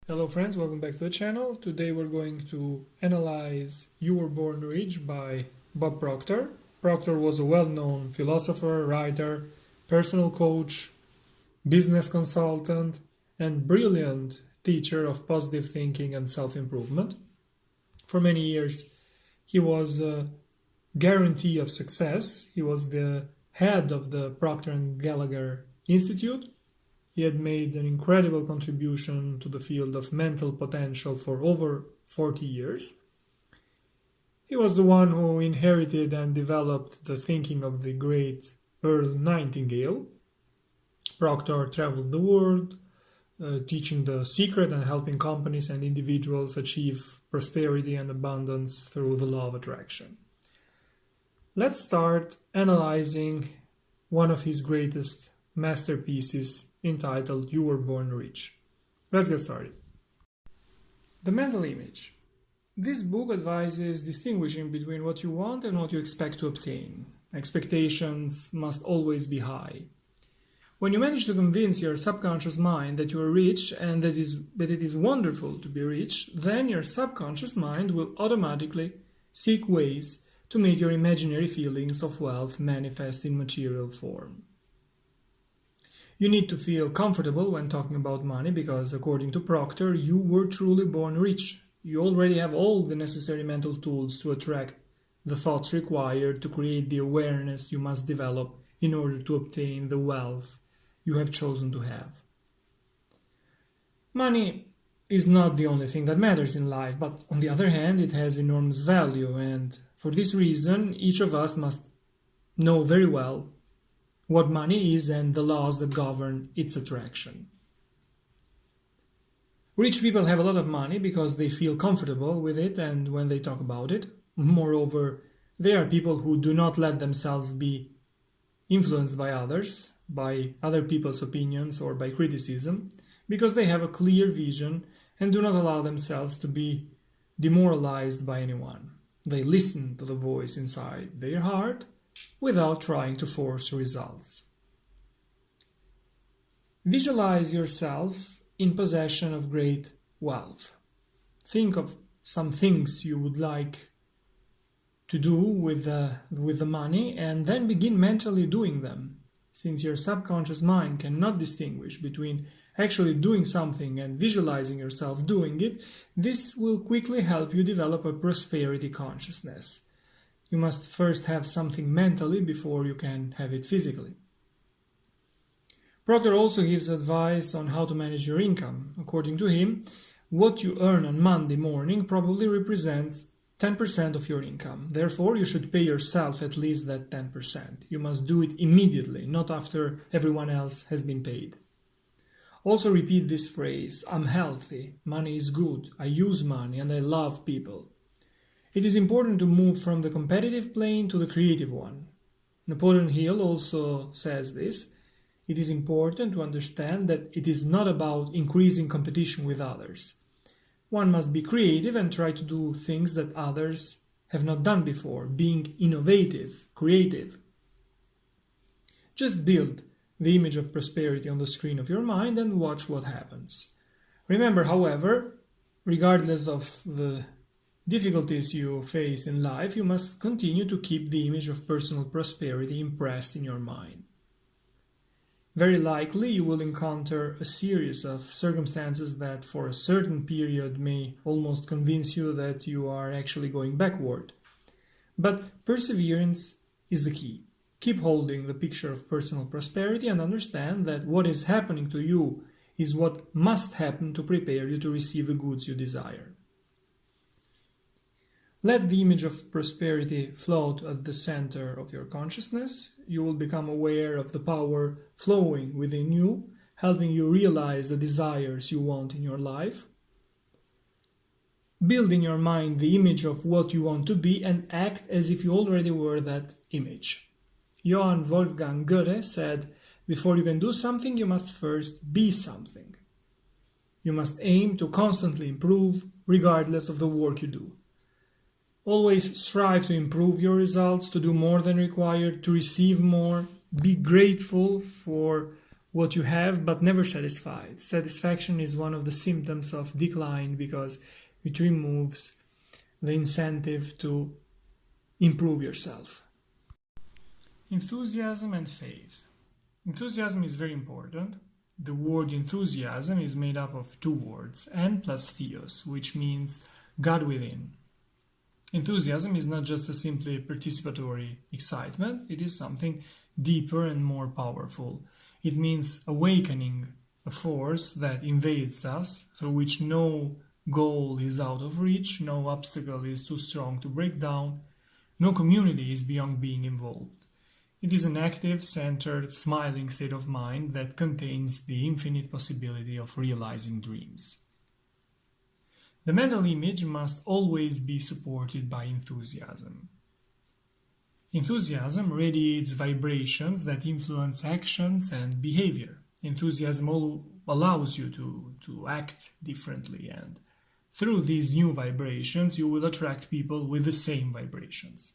Hello friends, welcome back to the channel. Today we're going to analyze You Were Born Rich by Bob Proctor. Proctor was a well-known philosopher, writer, personal coach, business consultant, and brilliant teacher of positive thinking and self-improvement. For many years, he was a guarantee of success. He was the head of the Proctor & Gallagher Institute. He had made an incredible contribution to the field of mental potential for over 40 years. He was the one who inherited and developed the thinking of the great Earl Nightingale. Proctor traveled the world, teaching the secret and helping companies and individuals achieve prosperity and abundance through the law of attraction. Let's start analyzing one of his greatest masterpieces, entitled You Were Born Rich. Let's get started. The mental image. This book advises distinguishing between what you want and what you expect to obtain. Expectations must always be high. When you manage to convince your subconscious mind that you are rich and that it is wonderful to be rich, then your subconscious mind will automatically seek ways to make your imaginary feelings of wealth manifest in material form. You need to feel comfortable when talking about money because, according to Proctor, you were truly born rich. You already have all the necessary mental tools to attract the thoughts required to create the awareness you must develop in order to obtain the wealth you have chosen to have. Money is not the only thing that matters in life, but on the other hand, it has enormous value, and for this reason, each of us must know very well what money is and the laws that govern its attraction. Rich people have a lot of money because they feel comfortable with it and when they talk about it. Moreover, they are people who do not let themselves be influenced by others, by other people's opinions or by criticism, because they have a clear vision and do not allow themselves to be demoralized by anyone. They listen to the voice inside their heart without trying to force results. Visualize yourself in possession of great wealth. Think of some things you would like to do with the money and then begin mentally doing them. Since your subconscious mind cannot distinguish between actually doing something and visualizing yourself doing it, this will quickly help you develop a prosperity consciousness. You must first have something mentally before you can have it physically. Proctor also gives advice on how to manage your income. According to him, what you earn on Monday morning probably represents 10% of your income. Therefore, you should pay yourself at least that 10%. You must do it immediately, not after everyone else has been paid. Also repeat this phrase: I'm healthy, money is good, I use money, and I love people. It is important to move from the competitive plane to the creative one. Napoleon Hill also says this. It is important to understand that it is not about increasing competition with others. One must be creative and try to do things that others have not done before, being innovative, creative. Just build the image of prosperity on the screen of your mind and watch what happens. Remember, however, regardless of the difficulties you face in life, you must continue to keep the image of personal prosperity impressed in your mind. Very likely you will encounter a series of circumstances that for a certain period may almost convince you that you are actually going backward. But perseverance is the key. Keep holding the picture of personal prosperity and understand that what is happening to you is what must happen to prepare you to receive the goods you desire. Let the image of prosperity float at the center of your consciousness. You will become aware of the power flowing within you, helping you realize the desires you want in your life. Build in your mind the image of what you want to be and act as if you already were that image. Johann Wolfgang Goethe said, "Before you can do something, you must first be something." You must aim to constantly improve, regardless of the work you do. Always strive to improve your results, to do more than required, to receive more. Be grateful for what you have but never satisfied. Satisfaction is one of the symptoms of decline because it removes the incentive to improve yourself. Enthusiasm and faith. Enthusiasm is very important. The word enthusiasm is made up of two words, en plus theos, which means God within. Enthusiasm is not just a simply participatory excitement, it is something deeper and more powerful. It means awakening a force that invades us, through which no goal is out of reach, no obstacle is too strong to break down, no community is beyond being involved. It is an active, centered, smiling state of mind that contains the infinite possibility of realizing dreams. The mental image must always be supported by enthusiasm. Enthusiasm radiates vibrations that influence actions and behavior. Enthusiasm allows you to act differently, and through these new vibrations you will attract people with the same vibrations.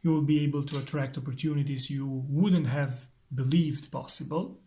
You will be able to attract opportunities you wouldn't have believed possible.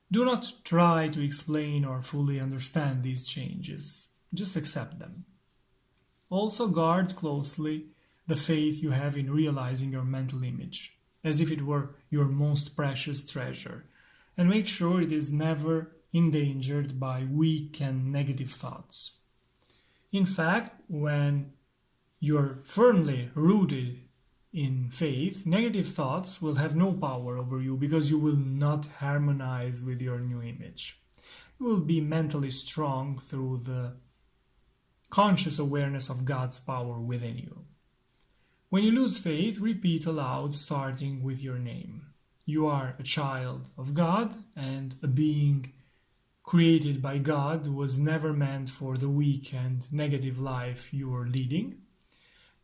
Do not try to explain or fully understand these changes. Just accept them. Also guard closely the faith you have in realizing your mental image, as if it were your most precious treasure, and make sure it is never endangered by weak and negative thoughts. In fact, when you're firmly rooted in faith, negative thoughts will have no power over you because you will not harmonize with your new image. You will be mentally strong through the conscious awareness of God's power within you. When you lose faith, repeat aloud, starting with your name. You are a child of God, and a being created by God was never meant for the weak and negative life you are leading.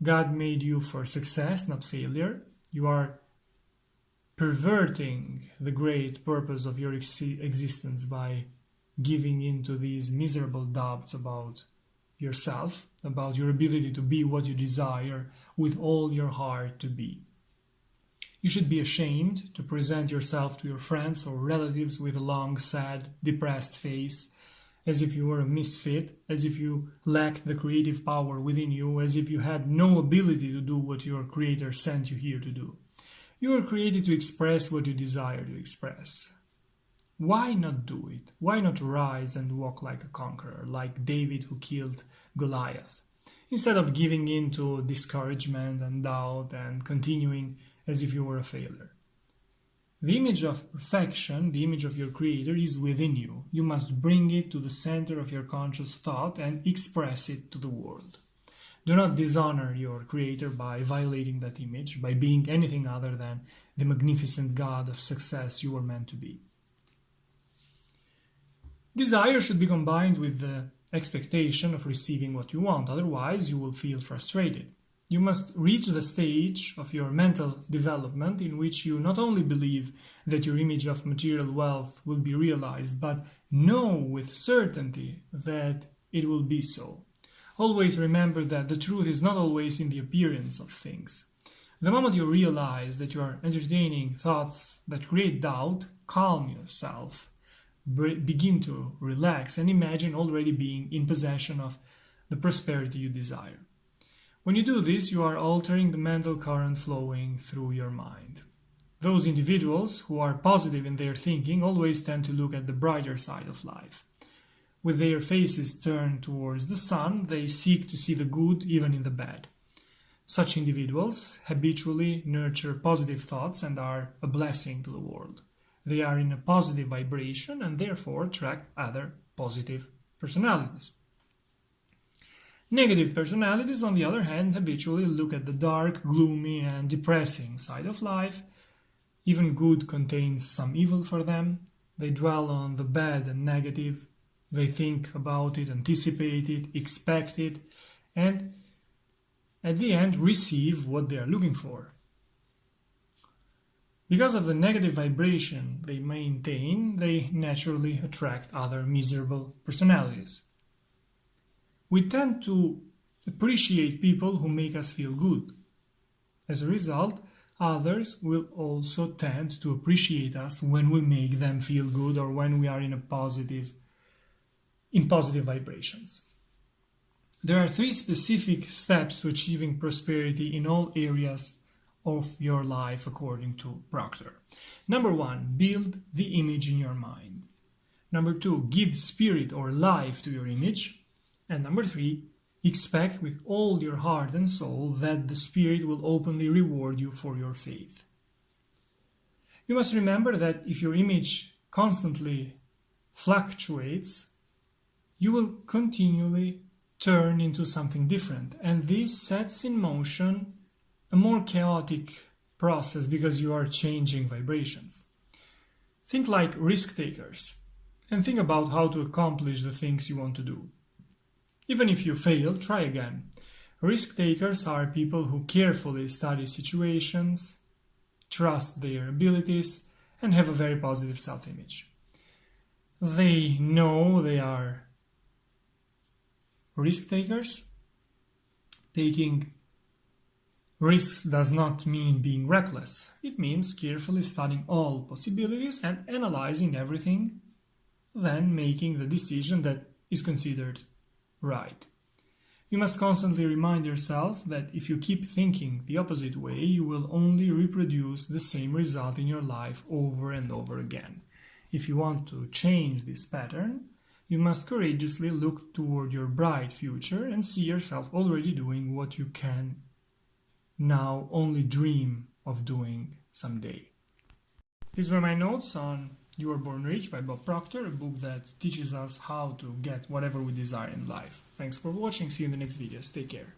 God made you for success, not failure. You are perverting the great purpose of your existence by giving into these miserable doubts about yourself, about your ability to be what you desire with all your heart to be. You should be ashamed to present yourself to your friends or relatives with a long, sad, depressed face, as if you were a misfit, as if you lacked the creative power within you, as if you had no ability to do what your Creator sent you here to do. You were created to express what you desire to express. Why not do it? Why not rise and walk like a conqueror, like David who killed Goliath, instead of giving in to discouragement and doubt and continuing as if you were a failure? The image of perfection, the image of your Creator, is within you. You must bring it to the center of your conscious thought and express it to the world. Do not dishonor your Creator by violating that image, by being anything other than the magnificent God of success you were meant to be. Desire should be combined with the expectation of receiving what you want, otherwise you will feel frustrated. You must reach the stage of your mental development in which you not only believe that your image of material wealth will be realized, but know with certainty that it will be so. Always remember that the truth is not always in the appearance of things. The moment you realize that you are entertaining thoughts that create doubt, calm yourself, begin to relax, and imagine already being in possession of the prosperity you desire. When you do this, you are altering the mental current flowing through your mind. Those individuals who are positive in their thinking always tend to look at the brighter side of life. With their faces turned towards the sun, they seek to see the good even in the bad. Such individuals habitually nurture positive thoughts and are a blessing to the world. They are in a positive vibration and therefore attract other positive personalities. Negative personalities, on the other hand, habitually look at the dark, gloomy, and depressing side of life. Even good contains some evil for them. They dwell on the bad and negative. They think about it, anticipate it, expect it, and at the end receive what they are looking for. Because of the negative vibration they maintain, they naturally attract other miserable personalities. We tend to appreciate people who make us feel good. As a result, others will also tend to appreciate us when we make them feel good or when we are in positive vibrations. There are 3 specific steps to achieving prosperity in all areas of your life according to Proctor. Number 1, build the image in your mind. Number 2, give spirit or life to your image. And number 3, expect with all your heart and soul that the Spirit will openly reward you for your faith. You must remember that if your image constantly fluctuates, you will continually turn into something different. And this sets in motion a more chaotic process because you are changing vibrations. Think like risk takers and think about how to accomplish the things you want to do. Even if you fail, try again. Risk takers are people who carefully study situations, trust their abilities, and have a very positive self-image. They know they are risk takers. Taking risks does not mean being reckless. It means carefully studying all possibilities and analyzing everything, then making the decision that is considered right. You must constantly remind yourself that if you keep thinking the opposite way, you will only reproduce the same result in your life over and over again. If you want to change this pattern, you must courageously look toward your bright future and see yourself already doing what you can now only dream of doing someday. These were my notes on You Were Born Rich by Bob Proctor, a book that teaches us how to get whatever we desire in life. Thanks for watching. See you in the next videos. Take care.